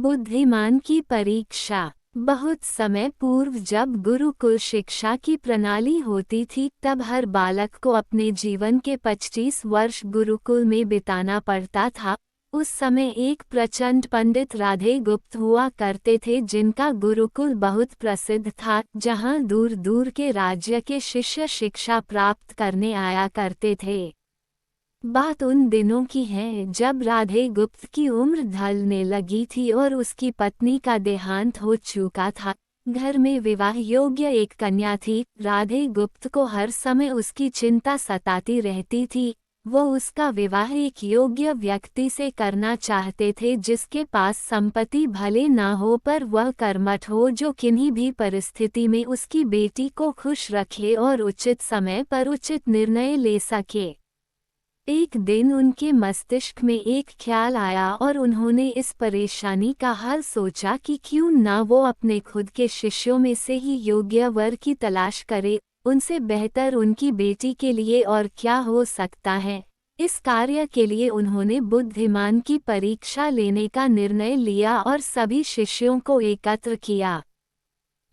बुद्धिमान की परीक्षा। बहुत समय पूर्व जब गुरुकुल शिक्षा की प्रणाली होती थी तब हर बालक को अपने जीवन के 25 वर्ष गुरुकुल में बिताना पड़ता था। उस समय एक प्रचंड पंडित राधे गुप्त हुआ करते थे जिनका गुरुकुल बहुत प्रसिद्ध था, जहां दूर दूर के राज्य के शिष्य शिक्षा प्राप्त करने आया करते थे। बात उन दिनों की है जब राधे गुप्त की उम्र ढलने लगी थी और उसकी पत्नी का देहांत हो चुका था। घर में विवाह योग्य एक कन्या थी। राधे गुप्त को हर समय उसकी चिंता सताती रहती थी। वो उसका विवाह एक योग्य व्यक्ति से करना चाहते थे जिसके पास संपत्ति भले ना हो पर वह कर्मठ हो, जो किन्हीं भी परिस्थिति में उसकी बेटी को खुश रखे और उचित समय पर उचित निर्णय ले सके। एक दिन उनके मस्तिष्क में एक ख्याल आया और उन्होंने इस परेशानी का हल सोचा कि क्यों ना वो अपने खुद के शिष्यों में से ही योग्य वर की तलाश करे। उनसे बेहतर उनकी बेटी के लिए और क्या हो सकता है। इस कार्य के लिए उन्होंने बुद्धिमान की परीक्षा लेने का निर्णय लिया और सभी शिष्यों को एकत्र किया।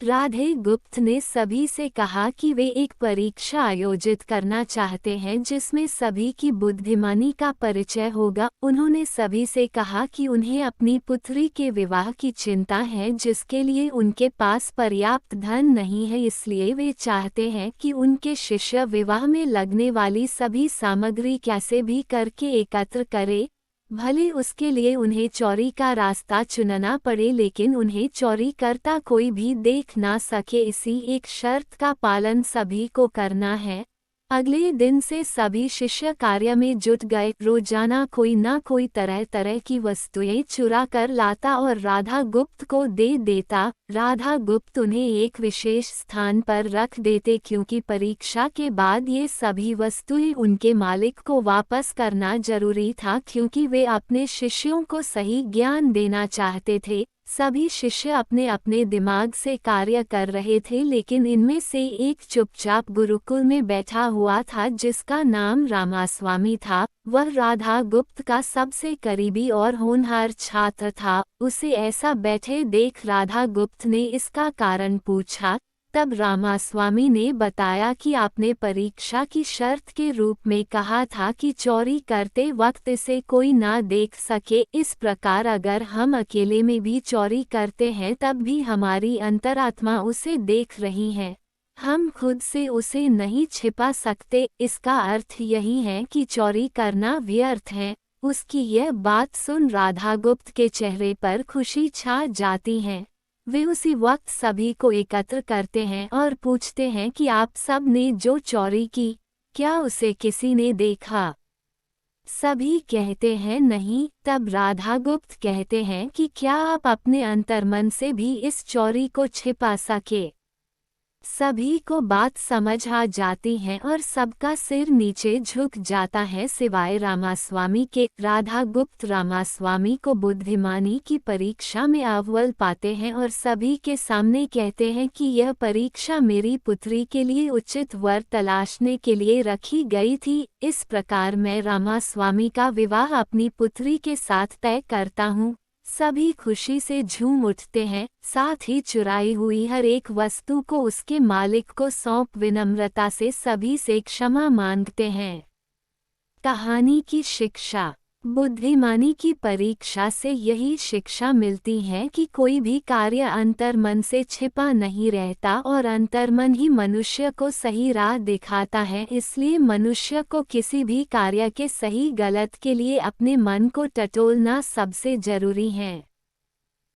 राधे गुप्त ने सभी से कहा कि वे एक परीक्षा आयोजित करना चाहते हैं जिसमें सभी की बुद्धिमानी का परिचय होगा। उन्होंने सभी से कहा कि उन्हें अपनी पुत्री के विवाह की चिंता है जिसके लिए उनके पास पर्याप्त धन नहीं है, इसलिए वे चाहते हैं कि उनके शिष्य विवाह में लगने वाली सभी सामग्री कैसे भी करके एकत्र करें। भले उसके लिए उन्हें चोरी का रास्ता चुनना पड़े, लेकिन उन्हें चोरी करता कोई भी देख ना सके। इसी एक शर्त का पालन सभी को करना है। अगले दिन से सभी शिष्य कार्य में जुट गए। रोजाना कोई ना कोई तरह तरह की वस्तुएं चुरा कर लाता और राधा गुप्त को दे देता। राधा गुप्त उन्हें एक विशेष स्थान पर रख देते क्योंकि परीक्षा के बाद ये सभी वस्तुएं उनके मालिक को वापस करना जरूरी था, क्योंकि वे अपने शिष्यों को सही ज्ञान देना चाहते थे। सभी शिष्य अपने अपने दिमाग से कार्य कर रहे थे, लेकिन इनमें से एक चुपचाप गुरुकुल में बैठा हुआ था जिसका नाम रामास्वामी था। वह राधा गुप्त का सबसे करीबी और होनहार छात्र था। उसे ऐसा बैठे देख राधा गुप्त ने इसका कारण पूछा। तब रामास्वामी ने बताया कि आपने परीक्षा की शर्त के रूप में कहा था कि चोरी करते वक्त इसे कोई ना देख सके। इस प्रकार अगर हम अकेले में भी चोरी करते हैं तब भी हमारी अंतरात्मा उसे देख रही है। हम खुद से उसे नहीं छिपा सकते। इसका अर्थ यही है कि चोरी करना व्यर्थ है। उसकी यह बात सुन राधा गुप्त के चेहरे पर खुशी छा जाती है। वे उसी वक्त सभी को एकत्र करते हैं और पूछते हैं कि आप सब ने जो चोरी की, क्या उसे किसी ने देखा? सभी कहते हैं नहीं। तब राधा गुप्त कहते हैं कि क्या आप अपने अंतर्मन से भी इस चोरी को छिपा सके? सभी को बात समझ आ जाती है और सबका सिर नीचे झुक जाता है सिवाय रामास्वामी के। राधा गुप्त रामास्वामी को बुद्धिमानी की परीक्षा में अव्वल पाते हैं और सभी के सामने कहते हैं कि यह परीक्षा मेरी पुत्री के लिए उचित वर तलाशने के लिए रखी गई थी। इस प्रकार मैं रामास्वामी का विवाह अपनी पुत्री के साथ तय करता हूँ। सभी खुशी से झूम उठते हैं, साथ ही चुराई हुई हर एक वस्तु को उसके मालिक को सौंप विनम्रता से सभी से क्षमा मांगते हैं। कहानी की शिक्षा। बुद्धिमानी की परीक्षा से यही शिक्षा मिलती है कि कोई भी कार्य अंतर्मन से छिपा नहीं रहता और अंतर्मन ही मनुष्य को सही राह दिखाता है। इसलिए मनुष्य को किसी भी कार्य के सही गलत के लिए अपने मन को टटोलना सबसे जरूरी है।